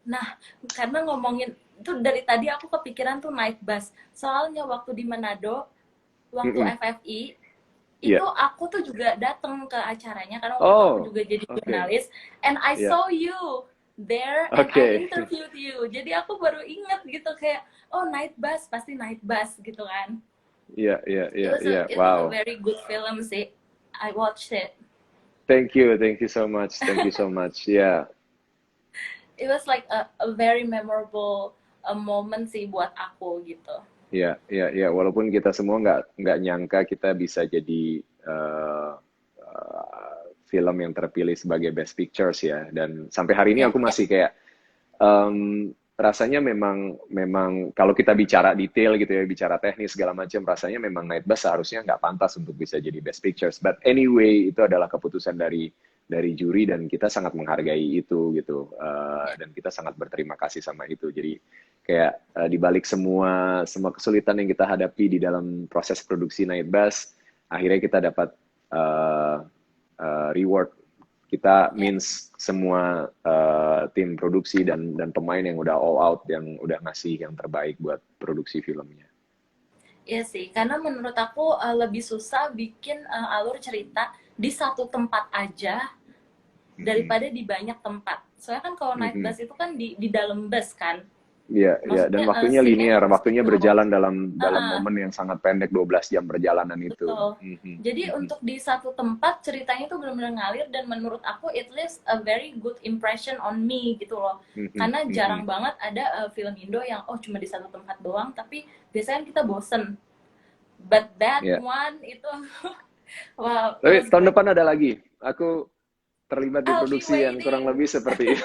Nah, karena ngomongin itu dari tadi aku kepikiran tuh night bus. Soalnya waktu di Manado, waktu Mm-mm. FFI, Iya. itu aku tuh juga datang ke acaranya karena waktu itu aku Oh, juga jadi oke. jurnalis, and I Iya. saw you there and I Oke. interviewed you. Jadi aku baru inget gitu kayak, oh night bus pasti night bus gitu kan. Iya, iya, It iya, was iya. a it was a Wow. very good film sih. I watched it. Thank you so much, thank you so much. Ya, It was like a very memorable moment sih buat aku gitu. ya, ya, ya. Walaupun kita semua nggak nyangka kita bisa jadi film yang terpilih sebagai Best Pictures ya. Dan sampai hari ini Ya, aku ya, masih kayak rasanya memang kalau kita bicara detail gitu ya, bicara teknis segala macam, rasanya memang Night Bus seharusnya nggak pantas untuk bisa jadi Best Pictures. But anyway, itu adalah keputusan dari juri, dan kita sangat menghargai itu gitu. ya. Dan kita sangat berterima kasih sama itu. Jadi kayak di balik semua kesulitan yang kita hadapi di dalam proses produksi Night Bus, akhirnya kita dapat uh, reward. Kita Ya. means semua tim produksi dan pemain yang udah all out, yang udah ngasih yang terbaik buat produksi filmnya. Iya sih, karena menurut aku lebih susah bikin alur cerita di satu tempat aja Mm-mm. daripada di banyak tempat. Soalnya kan kalau naik Mhm. bus itu kan di dalam bus kan. Iya, iya, dan Maksudnya waktunya scene-nya linear, di waktunya situ. berjalan dalam dalam Heeh, momen yang sangat pendek 12 jam perjalanan itu. betul. Mhm, Jadi mhm, untuk di satu tempat ceritanya itu benar-benar ngalir dan menurut aku it leaves a very good impression on me gitu loh. mhm, Karena jarang mhm. banget ada film Indo yang oh cuma di satu tempat doang, tapi biasanya kan kita bosen. But that Ya. one itu wow, it Tapi was tahun great. depan ada lagi. Aku terlibat di I'll be produksi yang kurang waiting. lebih seperti itu.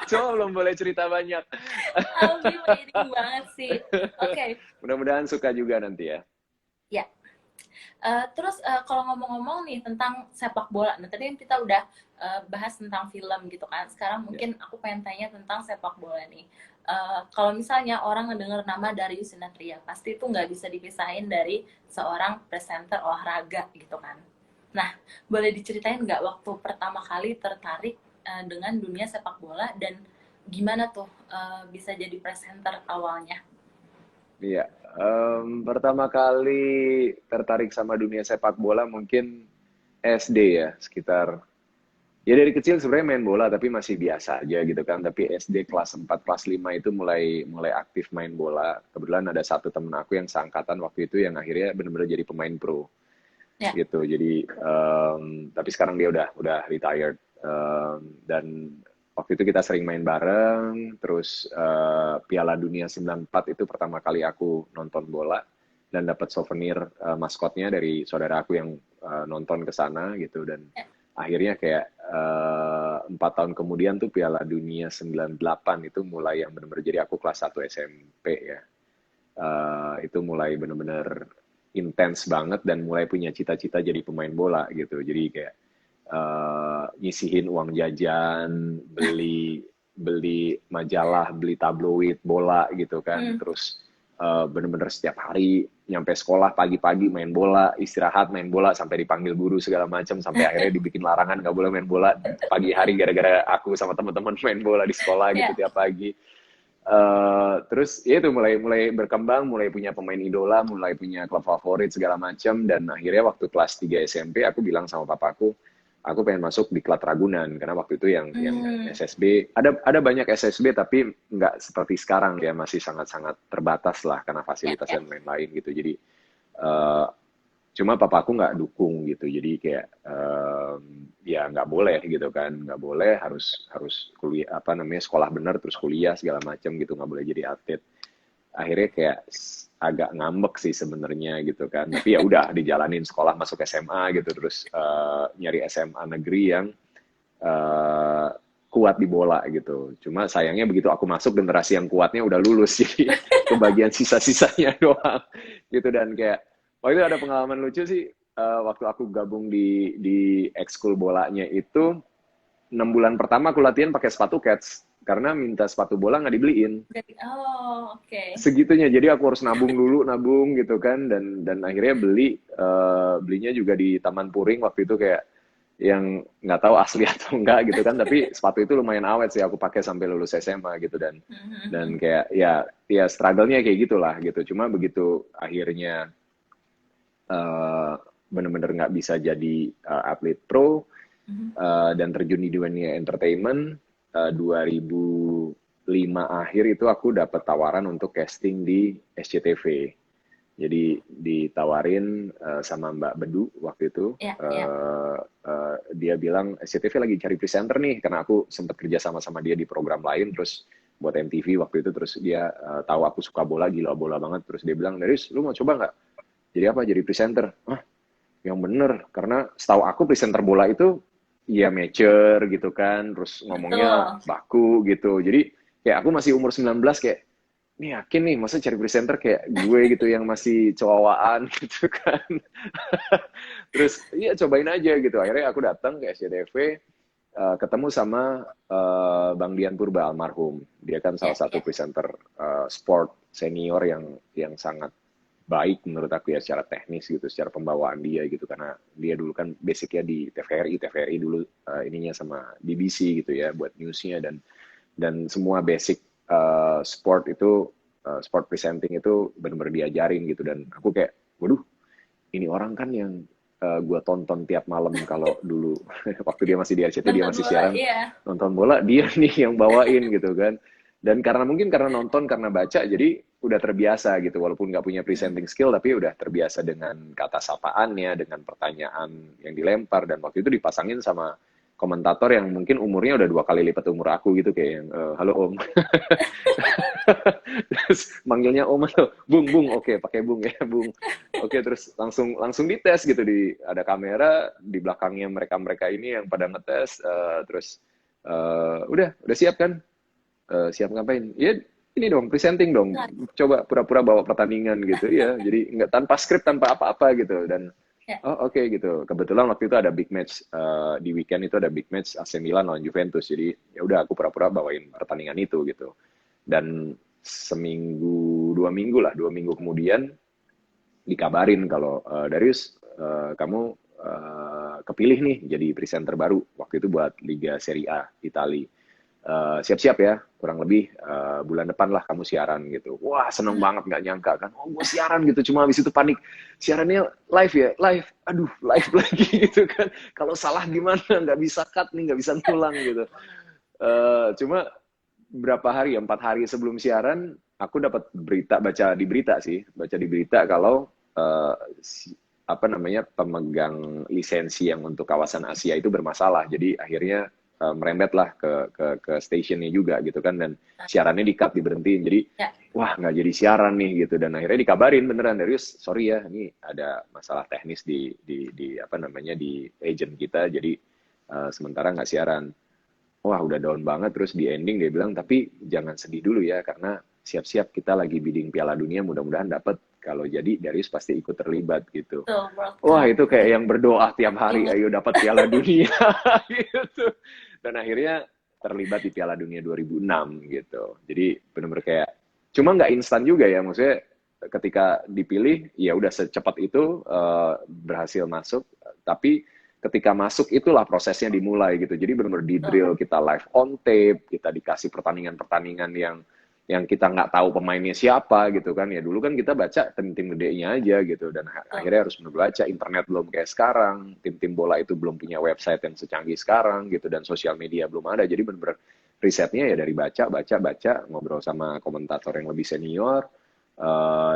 Cuma belum boleh cerita banyak. I'll be waiting banget sih. Oke, okay. Mudah-mudahan suka juga nanti ya. Ya. Terus kalau ngomong-ngomong nih tentang sepak bola, nah tadi kan kita udah bahas tentang film gitu kan. Sekarang Ya. mungkin aku pengen tanya tentang sepak bola nih. Kalau misalnya orang ngedenger nama Darius Sinathrya, pasti itu nggak bisa dipisahin dari seorang presenter olahraga gitu kan. Nah, boleh diceritain nggak waktu pertama kali tertarik dengan dunia sepak bola dan gimana tuh bisa jadi presenter awalnya? Iya, pertama kali tertarik sama dunia sepak bola mungkin SD ya, sekitar ya dari kecil sebenarnya main bola tapi masih biasa aja gitu kan. Tapi SD kelas 4 kelas 5 itu mulai mulai aktif main bola. Kebetulan ada satu temen aku yang seangkatan waktu itu yang akhirnya benar-benar jadi pemain pro Ya, gitu. Jadi tapi sekarang dia udah retired. Dan waktu itu kita sering main bareng. Terus Piala Dunia 94 itu pertama kali aku nonton bola dan dapat souvenir maskotnya dari saudara aku yang nonton ke sana gitu. Dan ya, akhirnya kayak 4 tahun kemudian tuh Piala Dunia 98 itu mulai yang benar-benar jadi aku kelas 1 SMP ya. Itu mulai benar-benar intens banget dan mulai punya cita-cita jadi pemain bola gitu. Jadi kayak nyisihin uang jajan, beli beli majalah, beli tabloid bola gitu kan. hmm, Terus bener-bener setiap hari nyampe sekolah pagi-pagi main bola, istirahat main bola sampai dipanggil guru segala macam sampai akhirnya dibikin larangan nggak boleh main bola pagi hari gara-gara aku sama teman-teman main bola di sekolah gitu ya, tiap pagi. Terus ya itu mulai mulai berkembang, mulai punya pemain idola, mulai punya klub favorit segala macam dan akhirnya waktu kelas 3 SMP aku bilang sama papaku, aku pengen masuk di klub Ragunan karena waktu itu yang hmm, SSB ada banyak SSB tapi nggak seperti sekarang ya masih sangat-sangat terbatas lah karena ya, fasilitas ya. dan lain-lain gitu. Jadi uh, cuma papaku nggak dukung gitu jadi kayak ya nggak boleh gitu kan nggak boleh harus harus kuliah apa namanya sekolah benar terus kuliah segala macam gitu nggak boleh jadi atlet akhirnya kayak agak ngambek sih sebenarnya gitu kan tapi ya udah dijalanin sekolah masuk SMA gitu terus nyari SMA negeri yang eh, kuat di bola gitu cuma sayangnya begitu aku masuk generasi yang kuatnya udah lulus jadi kebagian sisa-sisanya doang gitu dan kayak waktu itu ada pengalaman lucu sih waktu aku gabung di ekskul bolanya itu 6 bulan pertama aku latihan pakai sepatu cats karena minta sepatu bola nggak dibeliin Oh, oke. segitunya jadi aku harus nabung dulu nabung gitu kan dan akhirnya belinya juga di Taman Puring waktu itu kayak yang nggak tahu asli atau enggak gitu kan tapi sepatu itu lumayan awet sih aku pakai sampai lulus SMA gitu dan kayak ya struggle-nya kayak gitulah gitu cuma begitu akhirnya uh, bener-bener nggak bisa jadi atlet pro dan terjun di dunia entertainment 2005 akhir itu aku dapat tawaran untuk casting di SCTV. Jadi ditawarin sama Mbak Bedu waktu itu. Ya, ya. Dia bilang SCTV lagi cari presenter nih karena aku sempat kerja sama dia di program lain terus buat MTV waktu itu terus dia tahu aku suka bola gila bola banget terus dia bilang Darius lu mau coba nggak jadi apa jadi presenter ah yang bener karena setahu aku presenter bola itu ya mature gitu kan terus ngomongnya Betul. baku gitu jadi kayak aku masih umur 19 kayak ini yakin nih masa cari presenter kayak gue gitu yang masih cowaan gitu kan terus iya cobain aja gitu akhirnya aku datang ke SCTV ketemu sama Bang Dian Purba almarhum dia kan salah Ya, satu ya. presenter sport senior yang sangat baik menurut aku ya secara teknis gitu, secara pembawaan dia gitu karena dia dulu kan basicnya di TVRI dulu ininya sama BBC gitu ya buat newsnya dan semua basic sport itu sport presenting itu benar-benar diajarin gitu dan aku kayak waduh ini orang kan yang gue tonton tiap malam kalau dulu waktu dia masih di RCTI dia Nonton masih bola, siaran iya. nonton bola dia nih yang bawain gitu kan. Dan karena nonton karena baca jadi udah terbiasa gitu walaupun nggak punya presenting skill tapi udah terbiasa dengan kata sapaannya dengan pertanyaan yang dilempar dan waktu itu dipasangin sama komentator yang mungkin umurnya udah 2 kali lipat umur aku gitu kayak yang halo om. Terus manggilnya om atau bung bung oke pakai bung ya bung oke terus langsung langsung dites gitu ada kamera di belakangnya mereka ini yang pada ngetes terus udah siap kan. Siap ngapain ya ini dong presenting dong Nah, coba pura-pura bawa pertandingan gitu ya jadi nggak tanpa skrip tanpa apa-apa gitu dan ya. oh oke gitu kebetulan waktu itu ada big match di weekend itu ada big match AC Milan lawan Juventus jadi ya udah aku pura-pura bawain pertandingan itu gitu dan seminggu 2 minggu lah 2 minggu kemudian dikabarin kalau Darius kamu kepilih nih jadi presenter baru waktu itu buat Liga Serie A Italia. Siap-siap ya kurang lebih bulan depan lah kamu siaran gitu wah seneng banget nggak nyangka kan oh gue siaran gitu cuma habis itu panik siarannya live ya live aduh live lagi gitu kan kalau salah gimana nggak bisa cut nih nggak bisa ngulang gitu. Cuma berapa hari 4 hari sebelum siaran aku dapat baca di berita kalau eh, apa namanya pemegang lisensi yang untuk kawasan Asia itu bermasalah jadi akhirnya merembet lah ke stationnya juga gitu kan dan siarannya di-cut diberhentiin jadi Ya. wah nggak jadi siaran nih gitu dan akhirnya dikabarin beneran Darius sorry ya ini ada masalah teknis di apa namanya di agent kita jadi sementara nggak siaran. Wah udah down banget terus di ending dia bilang tapi jangan sedih dulu ya karena siap-siap kita lagi bidding Piala Dunia mudah-mudahan dapat kalau jadi Darius pasti ikut terlibat gitu. Tuh, World Wah Cup. itu kayak yang berdoa tiap hari Ingat. ayo dapat Piala Dunia gitu. Dan akhirnya terlibat di Piala Dunia 2006 gitu. Jadi benar-benar kayak cuma nggak instan juga ya maksudnya ketika dipilih ya udah secepat itu berhasil masuk tapi ketika masuk itulah prosesnya dimulai gitu. Jadi benar-benar di Tuh. drill kita live on tape, kita dikasih pertandingan-pertandingan yang kita nggak tahu pemainnya siapa gitu kan ya dulu kan kita baca tim-tim gedenya aja gitu dan Tuh. akhirnya harus baca internet belum kayak sekarang tim-tim bola itu belum punya website yang secanggih sekarang gitu dan sosial media belum ada jadi benar-benar risetnya ya dari baca ngobrol sama komentator yang lebih senior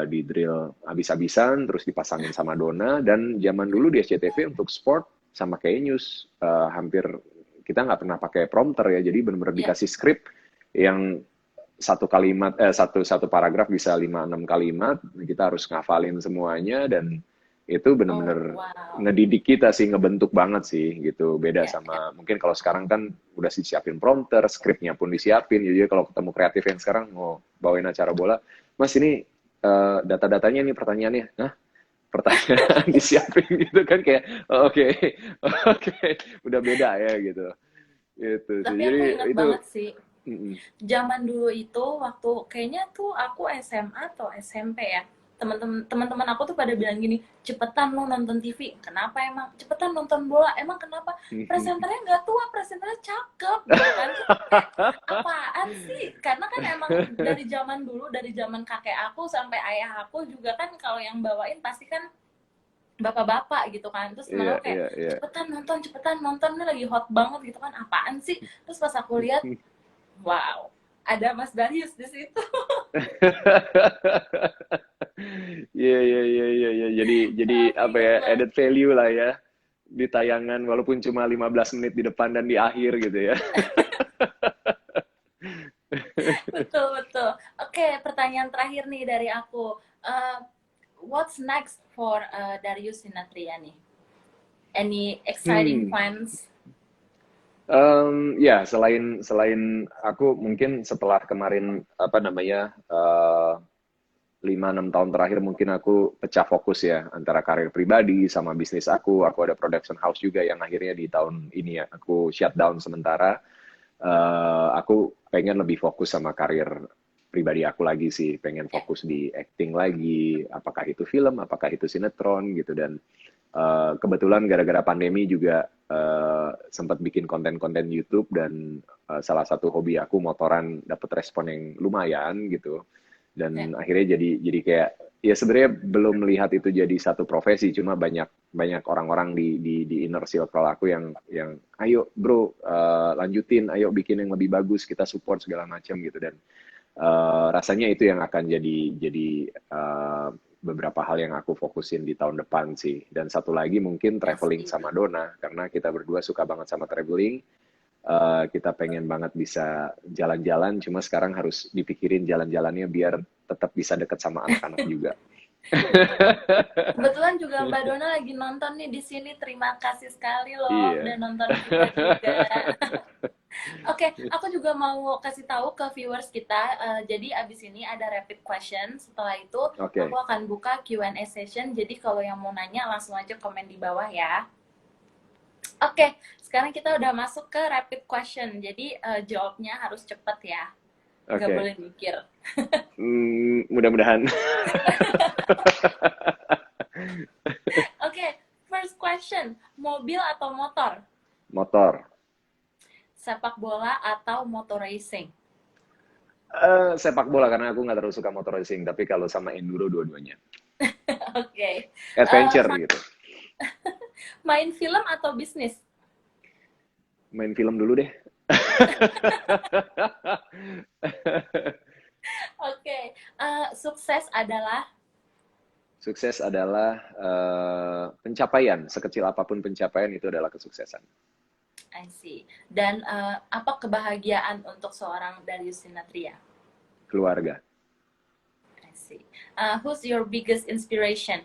di drill habis-habisan terus dipasangin sama Dona dan zaman dulu di SCTV untuk sport sama kayak news hampir kita nggak pernah pakai prompter ya jadi benar-benar Ya. dikasih skrip yang satu kalimat satu paragraf bisa 5-6 kalimat kita harus ngafalin semuanya dan itu Oh, bener-bener wow. ngedidik kita sih ngebentuk banget sih gitu beda Ya, ya. sama mungkin kalau sekarang kan udah disiapin prompter skripnya pun disiapin jadi kalau ketemu kreatif yang sekarang mau bawain acara bola mas ini data-datanya nih pertanyaannya nah pertanyaan disiapin gitu kan kayak oke oke udah beda ya gitu itu sih Tapi jadi aku ingat itu banget sih, mm, zaman dulu itu waktu kayaknya tuh aku SMA atau SMP ya. Teman-teman aku tuh pada bilang gini, cepetan lo nonton TV. Kenapa emang? Cepetan nonton bola. Emang kenapa? mm. Presenternya nggak tua, presenternya cakep gitu kan. Terus aku kayak, apaan sih? Karena kan emang dari zaman dulu, dari zaman kakek aku sampai ayah aku juga kan kalau yang bawain pasti kan bapak-bapak gitu kan. Terus Iya, temen aku kayak, iya, iya. cepetan nonton, ini lagi hot banget gitu kan. Apaan sih? Terus pas aku lihat, wow, ada Mas Darius di situ. Iya, iya, iya, iya, iya. Jadi Aku apa inget ya, banget. added value lah ya di tayangan walaupun cuma 15 menit di depan dan di akhir gitu ya. Betul, betul. Oke, pertanyaan terakhir nih dari aku. What's next for Darius Sinathrya nih? Any exciting Hmm. plans? Ya, selain selain aku mungkin setelah kemarin apa namanya 5-6 tahun terakhir mungkin aku pecah fokus ya antara karir pribadi sama bisnis aku. Aku ada production house juga yang akhirnya di tahun ini ya aku shutdown sementara. Aku pengen lebih fokus sama karir pribadi aku lagi sih. Pengen Ya, fokus di acting lagi. Apakah itu film, apakah itu sinetron gitu dan kebetulan gara-gara pandemi juga sempat bikin konten-konten YouTube dan salah satu hobi aku motoran dapat respon yang lumayan gitu ya, dan akhirnya jadi kayak ya sebenarnya belum melihat itu jadi satu profesi, cuma banyak banyak orang-orang di inner circle aku yang ayo bro, lanjutin, ayo bikin yang lebih bagus, kita support segala macam gitu. Dan rasanya itu yang akan jadi beberapa hal yang aku fokusin di tahun depan sih. Dan satu lagi mungkin I traveling see. sama Dona, karena kita berdua suka banget sama traveling. Kita pengen banget bisa jalan-jalan, cuma sekarang harus dipikirin jalan-jalannya biar tetap bisa deket sama anak-anak juga. Kebetulan juga Mbak Dona lagi nonton nih di sini. Terima kasih sekali loh udah Iya. nonton kita juga. Oke, aku juga mau kasih tahu ke viewers kita. Jadi abis ini ada rapid question. Setelah itu aku Oke, akan buka Q&A session. Jadi kalau yang mau nanya langsung aja komen di bawah ya. Oke, sekarang kita udah masuk ke rapid question. Jadi jawabnya harus cepet ya. Nggak oke. boleh mikir. Mudah-mudahan. Oke, first question. Mobil atau motor? Motor. Sepak bola atau motor racing? Sepak bola karena aku nggak terlalu suka motor racing, tapi kalau sama enduro dua-duanya. Oke. Adventure Ma- gitu. main film atau bisnis? Main film dulu deh. Oke. Sukses adalah Sukses adalah pencapaian. Sekecil apapun pencapaian itu adalah kesuksesan. I see. Dan apa kebahagiaan untuk seorang Darius Sinathrya? Keluarga. I see. Who's your biggest inspiration?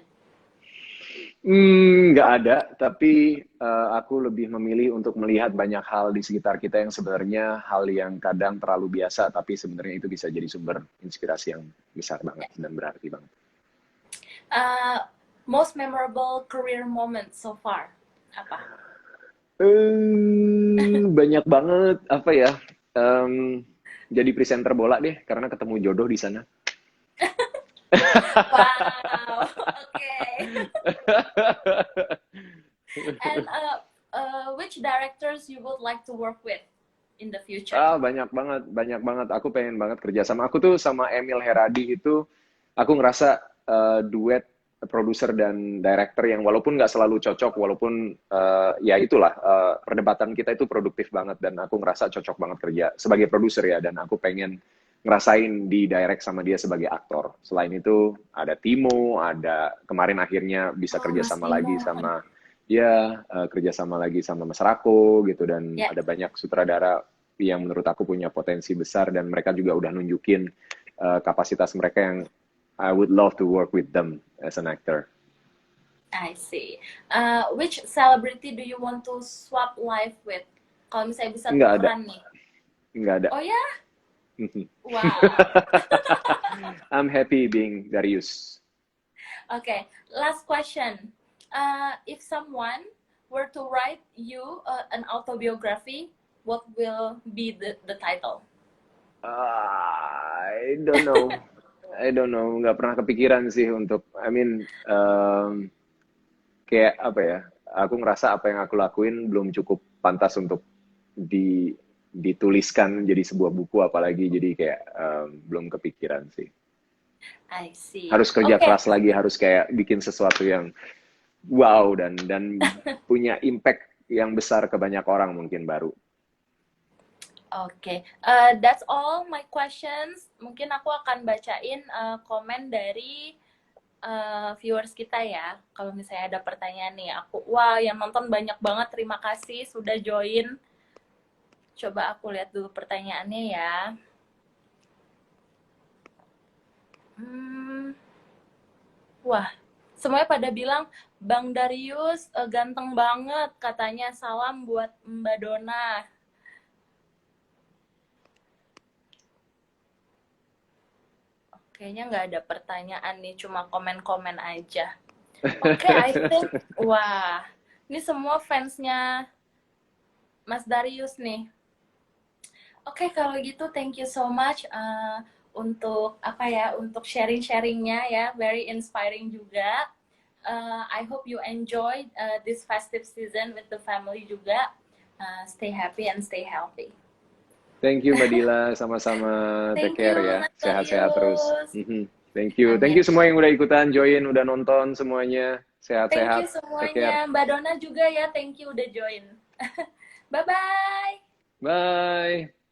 Nggak ada, tapi aku lebih memilih untuk melihat banyak hal di sekitar kita yang sebenarnya hal yang kadang terlalu biasa, tapi sebenarnya itu bisa jadi sumber inspirasi yang besar banget dan berarti banget. Uh, most memorable career moment so far? Apa? Banyak banget, apa ya? em, jadi presenter bola deh, karena ketemu jodoh di sana. Wow. Oke. And which directors you would like to work with in the future? Banyak banget, banyak banget. Aku pengen banget kerja sama. Aku tuh sama Emil Heradi itu, aku ngerasa duet produser dan director yang walaupun nggak selalu cocok, walaupun ya itulah perdebatan kita itu produktif banget dan aku ngerasa cocok banget kerja sebagai produser ya. Dan aku pengen ngerasain di direct sama dia sebagai aktor. Selain itu ada Timo, ada kemarin akhirnya bisa Oh, kerja Mas sama Timo. lagi sama ya kerjasama lagi sama Mas Rako gitu, dan Ya, ada banyak sutradara yang menurut aku punya potensi besar dan mereka juga udah nunjukin kapasitas mereka yang I would love to work with them as an actor. I see. Which celebrity do you want to swap life with? Kalau misalnya bisa Nggak ada, tukeran nih. nggak ada. Oh ya? Wow. I'm happy being Darius. Okay, last question. If someone were to write you an autobiography, what will be the title? I don't know. I don't know. Nggak pernah kepikiran sih untuk, I mean, kayak apa ya? Aku ngerasa apa yang aku lakuin belum cukup pantas untuk dituliskan jadi sebuah buku, apalagi jadi kayak belum kepikiran sih. I see. Harus kerja Okay. keras lagi, harus kayak bikin sesuatu yang wow dan punya impact yang besar ke banyak orang mungkin baru. Okay, that's all my questions. Mungkin aku akan bacain komen dari viewers kita ya. Kalau misalnya ada pertanyaan nih, wah yang nonton banyak banget. Terima kasih sudah join. Coba aku lihat dulu pertanyaannya ya. Wah, semuanya pada bilang Bang Darius ganteng banget. Katanya salam buat Mbak Dona. Kayaknya nggak ada pertanyaan nih, cuma komen-komen aja. Oke, I think, wah, ini semua fansnya Mas Darius nih. Oke, kalau gitu thank you so much untuk apa ya, untuk sharing-sharingnya ya, very inspiring juga. I hope you enjoy this festive season with the family juga. Stay happy and stay healthy. Thank you Mbak Dila, sama-sama, take Thank you, care ya, Mas sehat-sehat terus. Darius. Thank you Amin. semua yang udah ikutan join, udah nonton semuanya. Thank you Sehat-sehat. Take care. semuanya. Mbak Dona juga ya, thank you udah join. Bye-bye. Bye.